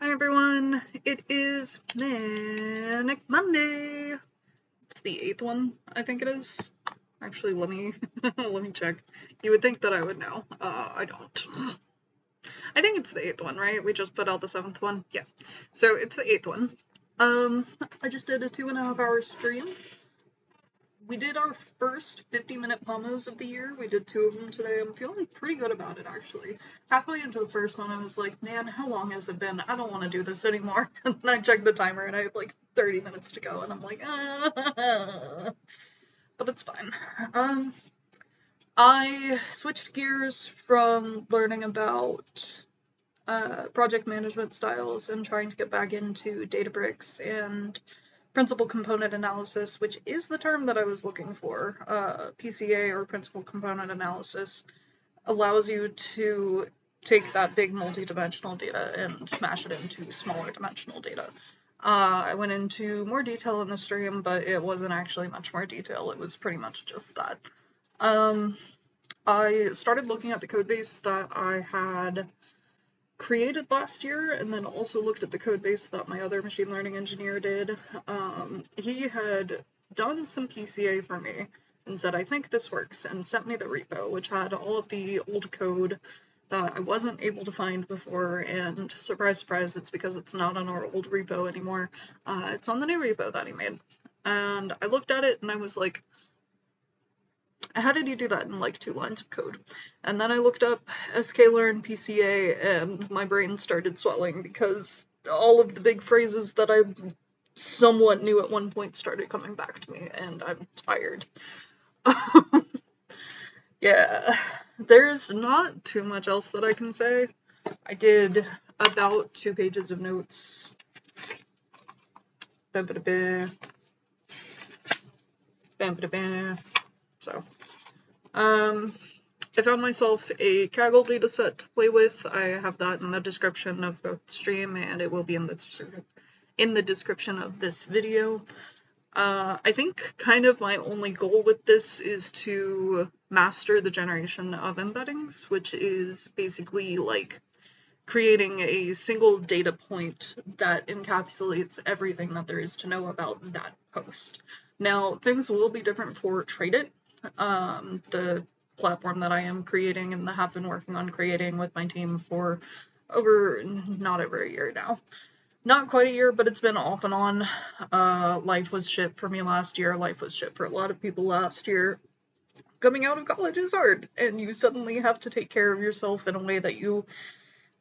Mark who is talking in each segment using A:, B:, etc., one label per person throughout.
A: Hi everyone, it is Manic Monday. It's the 8th one, I think it is. Actually, let me let me check. You would think that I would know. I don't. I think it's the 8th one, right? We just put out the 7th one. Yeah. So it's the 8th one. I just did a 2.5 hour stream. We did our first 50-minute pomos of the year. We did 2 of them today. I'm feeling pretty good about it, actually. Halfway into the first one, I was like, man, how long has it been? I don't want to do this anymore. And then I checked the timer, and I have like 30 minutes to go, and I'm like, But it's fine. I switched gears from learning about project management styles and trying to get back into DataBricks and principal component analysis, which is the term that I was looking for. PCA, or principal component analysis, allows you to take that big multi-dimensional data and smash it into smaller dimensional data. I went into more detail in the stream, but it wasn't actually much more detail. It was pretty much just that. I started looking at the codebase that I had created last year, and then also looked at the code base that my other machine learning engineer did. He had done some PCA for me and said, I think this works, and sent me the repo, which had all of the old code that I wasn't able to find before, and surprise, surprise, it's because it's not on our old repo anymore. It's on the new repo that he made. And I looked at it and I was like, how did you do that in like 2 lines of code? And then I looked up sklearn PCA and my brain started swelling because all of the big phrases that I somewhat knew at one point started coming back to me, and I'm tired. Yeah, there's not too much else that I can say. I did about 2 pages of notes. So, I found myself a Kaggle dataset to play with. I have that in the description of both the stream, and it will be in the description of this video. I think kind of my only goal with this is to master the generation of embeddings, which is basically like creating a single data point that encapsulates everything that there is to know about that post. Now, things will be different for TradeIt, the platform that I am creating and have been working on creating with my team for not over a year now. Not quite a year, but it's been off and on. Life was shit for me last year. Life was shit for a lot of people last year. Coming out of college is hard, and you suddenly have to take care of yourself in a way that you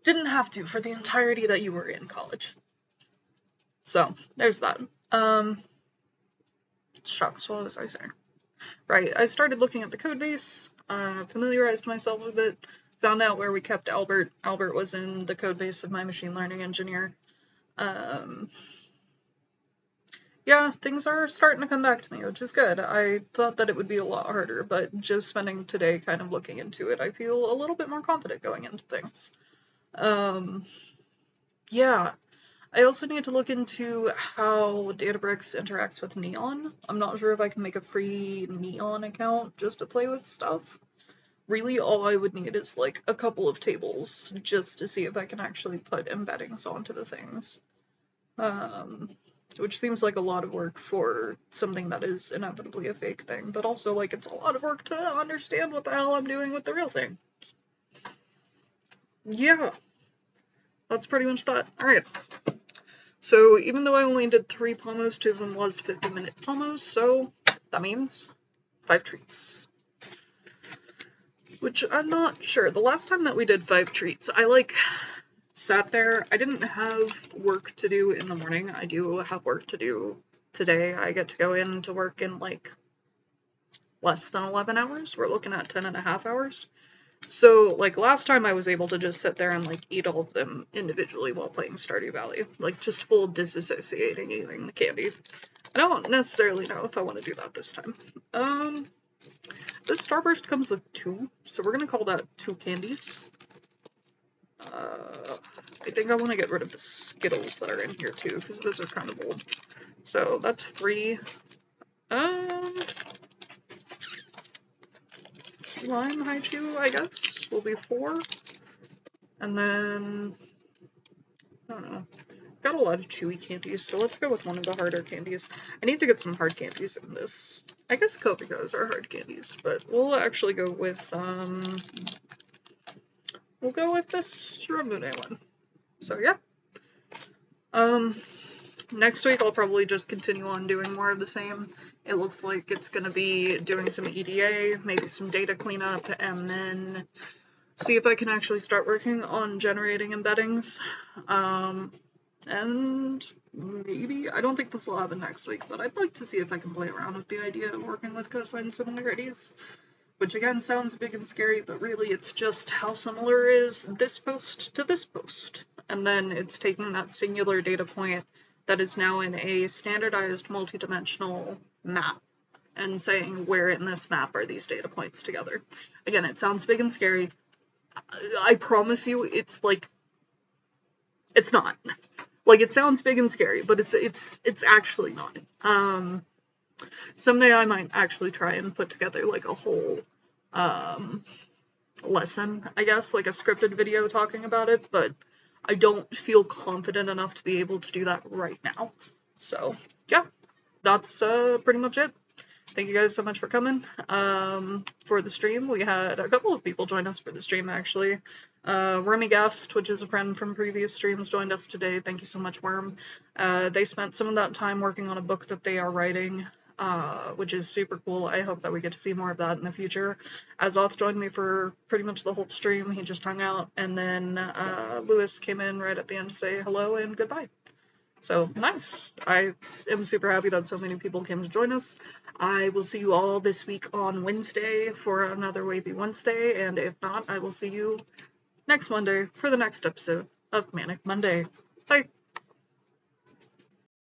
A: didn't have to for the entirety that you were in college. So, there's that. Shucks, what was I saying? Right, I started looking at the codebase, familiarized myself with it, found out where we kept Albert. Albert was in the codebase of my machine learning engineer. Yeah, things are starting to come back to me, which is good. I thought that it would be a lot harder, but just spending today kind of looking into it, I feel a little bit more confident going into things. Yeah. I also need to look into how DataBricks interacts with Neon. I'm not sure if I can make a free Neon account just to play with stuff. Really, all I would need is like a couple of tables just to see if I can actually put embeddings onto the things. Which seems like a lot of work for something that is inevitably a fake thing, but also like it's a lot of work to understand what the hell I'm doing with the real thing. Yeah. That's pretty much that. Alright. So even though I only did 3 pomos, 2 of them was 50-minute pomos, so that means 5 treats. Which I'm not sure. The last time that we did 5 treats, I like sat there. I didn't have work to do in the morning. I do have work to do today. I get to go in to work in like less than 11 hours. We're looking at 10.5 hours. So, like, last time I was able to just sit there and, like, eat all of them individually while playing Stardew Valley. Like, just full disassociating eating the candy. I don't necessarily know if I want to do that this time. This Starburst comes with 2, so we're gonna call that 2 candies. I think I want to get rid of the Skittles that are in here, too, because those are kind of old. So, that's 3. Lime Haichu, I guess, will be 4. And then I don't know. Got a lot of chewy candies, so let's go with one of the harder candies. I need to get some hard candies in this. I guess Kopigas are hard candies, but we'll actually go with, we'll go with this Ramune one. So yeah. Next week I'll probably just continue on doing more of the same. It looks like it's gonna be doing some EDA, maybe some data cleanup, and then see if I can actually start working on generating embeddings. And maybe, I don't think this will happen next week, but I'd like to see if I can play around with the idea of working with cosine similarities, which again sounds big and scary, but really it's just how similar is this post to this post. And then it's taking that singular data point that is now in a standardized multidimensional map and saying where in this map are these data points together. Again, it sounds big and scary. I promise you, it's like, it's not. Like, it sounds big and scary, but it's actually not. Someday I might actually try and put together like a whole lesson, I guess, like a scripted video talking about it, but I don't feel confident enough to be able to do that right now. So yeah, that's pretty much it. Thank you guys so much for coming. For the stream, we had a couple of people join us for the stream, actually. Wormy Guest, which is a friend from previous streams, joined us today. Thank you so much, Worm. They spent some of that time working on a book that they are writing, which is super cool. I hope that we get to see more of that in the future. Azoth joined me for pretty much the whole stream. He just hung out. And then Lewis came in right at the end to say hello and goodbye. So, nice. I am super happy that so many people came to join us. I will see you all this week on Wednesday for another Wavy Wednesday, and if not, I will see you next Monday for the next episode of Manic Monday. Bye!